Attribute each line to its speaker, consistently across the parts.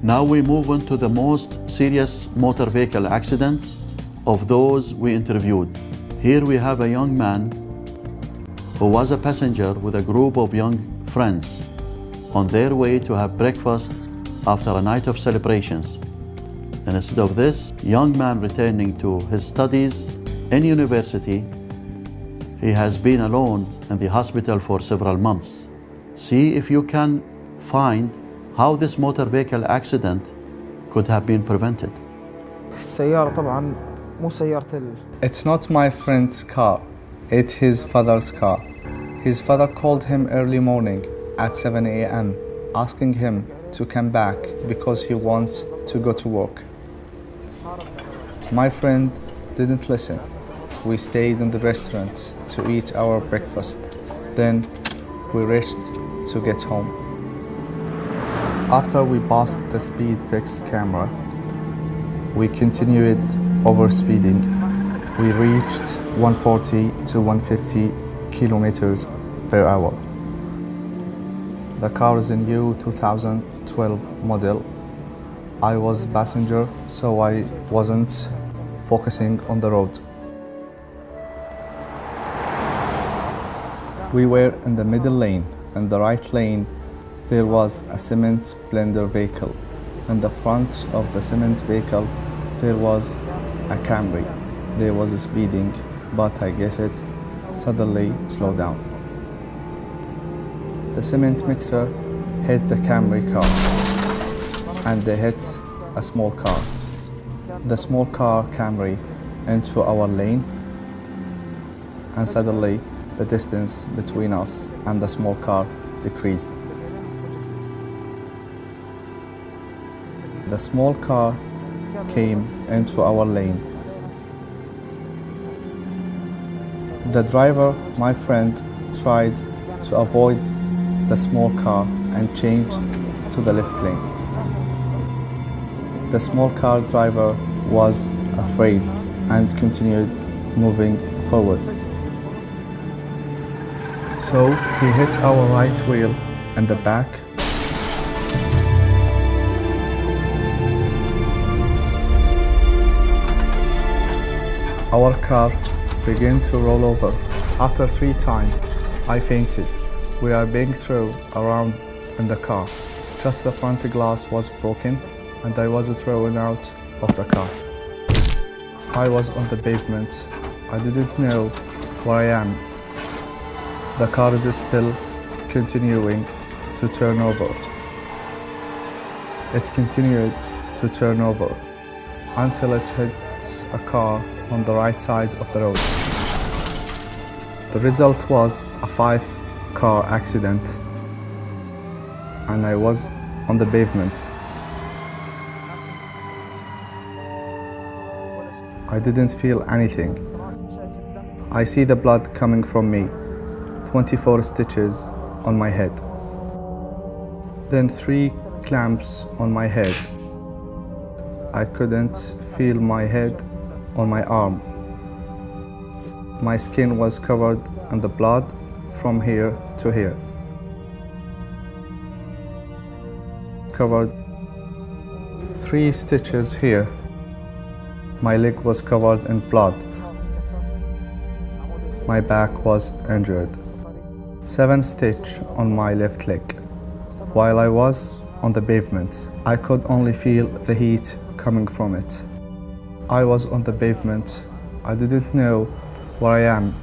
Speaker 1: Now we move on to the most serious motor vehicle accidents of those we interviewed. Here we have a young man who was a passenger with a group of young friends on their way to have breakfast after a night of celebrations. And instead of this young man returning to his studies in university, he has been alone in the hospital for several months. See if you can find how this motor vehicle accident could have been prevented.
Speaker 2: السيارة طبعاً مو سيارة
Speaker 3: It's not my friend's car, it's his father's car. His father called him early morning at 7 a.m. asking him to come back because he wants to go to work. My friend didn't listen. We stayed in the restaurant to eat our breakfast. Then we reached to get home. After we passed the speed fixed camera, we continued overspeeding. We reached 140 to 150 kilometers per hour. The car is a new 2012 model. I was passenger, so I wasn't focusing on the road. We were in the middle lane. In the right lane, there was a cement blender vehicle. In the front of the cement vehicle, there was a Camry. There was a speeding, but I guess it suddenly slowed down. The cement mixer hit the Camry car, and they hit a small car. The small car Camry into our lane, and suddenly the distance between us and the small car decreased. The small car came into our lane. The driver, my friend, tried to avoid the small car and changed to the left lane. The small car driver was afraid and continued moving forward. So he hit our right wheel in the back. Our car began to roll over. After 3 times, I fainted. We are being thrown around in the car. Just the front glass was broken and I was thrown out of the car. I was on the pavement. I didn't know where I am. The car is still continuing to turn over. It continued to turn over until it hits a car on the right side of the road. The result was a 5-car accident, and I was on the pavement. I didn't feel anything. I see the blood coming from me, 24 stitches on my head. Then 3 clamps on my head. I couldn't feel my head on my arm. My skin was covered in the blood from here to here. Covered 3 stitches here. My leg was covered in blood. My back was injured. 7 stitches on my left leg. While I was on the pavement, I could only feel the heat coming from it. I was on the pavement. I didn't know where I am.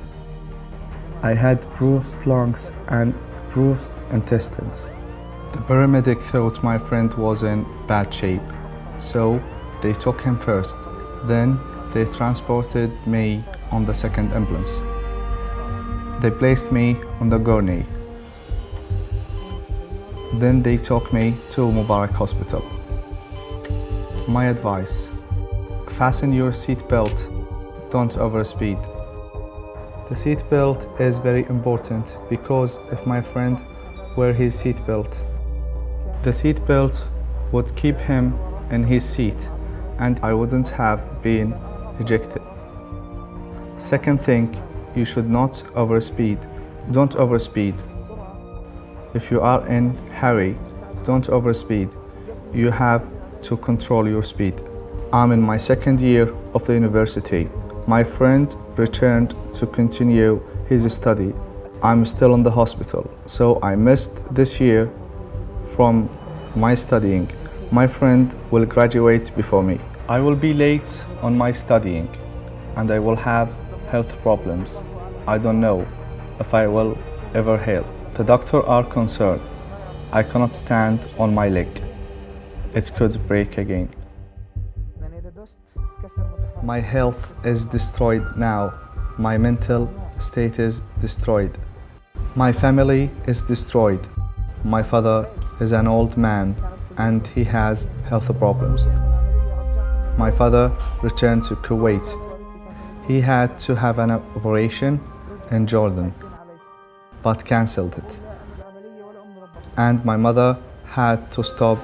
Speaker 3: I had bruised lungs and bruised intestines. The paramedic thought my friend was in bad shape, so they took him first. Then they transported me on the second ambulance. They placed me on the gurney. Then they took me to Mubarak Hospital. My advice: fasten your seat belt, don't overspeed. The seat belt is very important because if my friend wear his seat belt, the seat belt would keep him in his seat and I wouldn't have been ejected. Second thing, you should not overspeed. Don't overspeed. If you are in hurry, don't overspeed. You have to control your speed. I'm in my second year of the university. My friend returned to continue his study. I'm still in the hospital, so I missed this year from my studying. My friend will graduate before me. I will be late on my studying and I will have health problems. I don't know if I will ever heal. The doctors are concerned. I cannot stand on my leg. It could break again.
Speaker 2: يعني إذا دوست كسر متحرك.
Speaker 3: My health is destroyed now. My mental state is destroyed. My family is destroyed. My father is an old man and he has health problems. My father returned to Kuwait. He had to have an operation in Jordan, but cancelled it. And my mother had to stop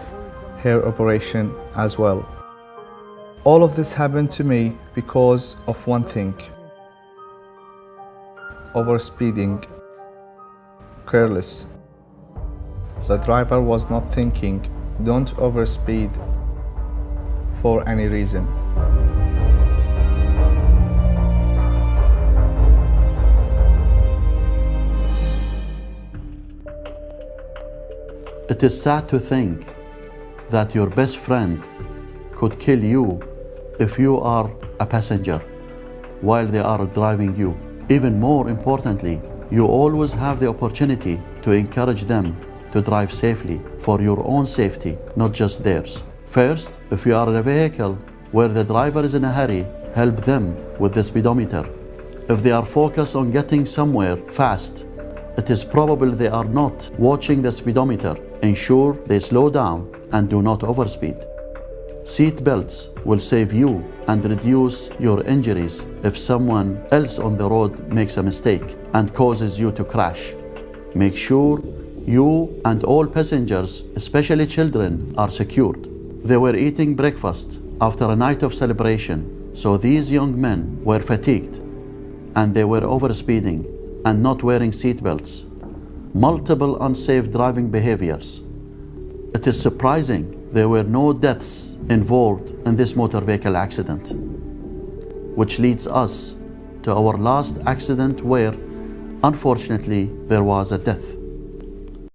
Speaker 3: her operation as well. All of this happened to me because of one thing: overspeeding, careless. The driver was not thinking, don't overspeed for any reason.
Speaker 1: It is sad to think that your best friend could kill you if you are a passenger while they are driving you. Even more importantly, you always have the opportunity to encourage them to drive safely for your own safety, not just theirs. First, if you are in a vehicle where the driver is in a hurry, help them with the speedometer. If they are focused on getting somewhere fast, it is probable they are not watching the speedometer. Ensure they slow down and do not overspeed. Seat belts will save you and reduce your injuries if someone else on the road makes a mistake and causes you to crash. Make sure you and all passengers, especially children, are secured. They were eating breakfast after a night of celebration, so these young men were fatigued and they were overspeeding and not wearing seat belts. Multiple unsafe driving behaviors. It is surprising there were no deaths involved in this motor vehicle accident, which leads us to our last accident where, unfortunately, there was a death.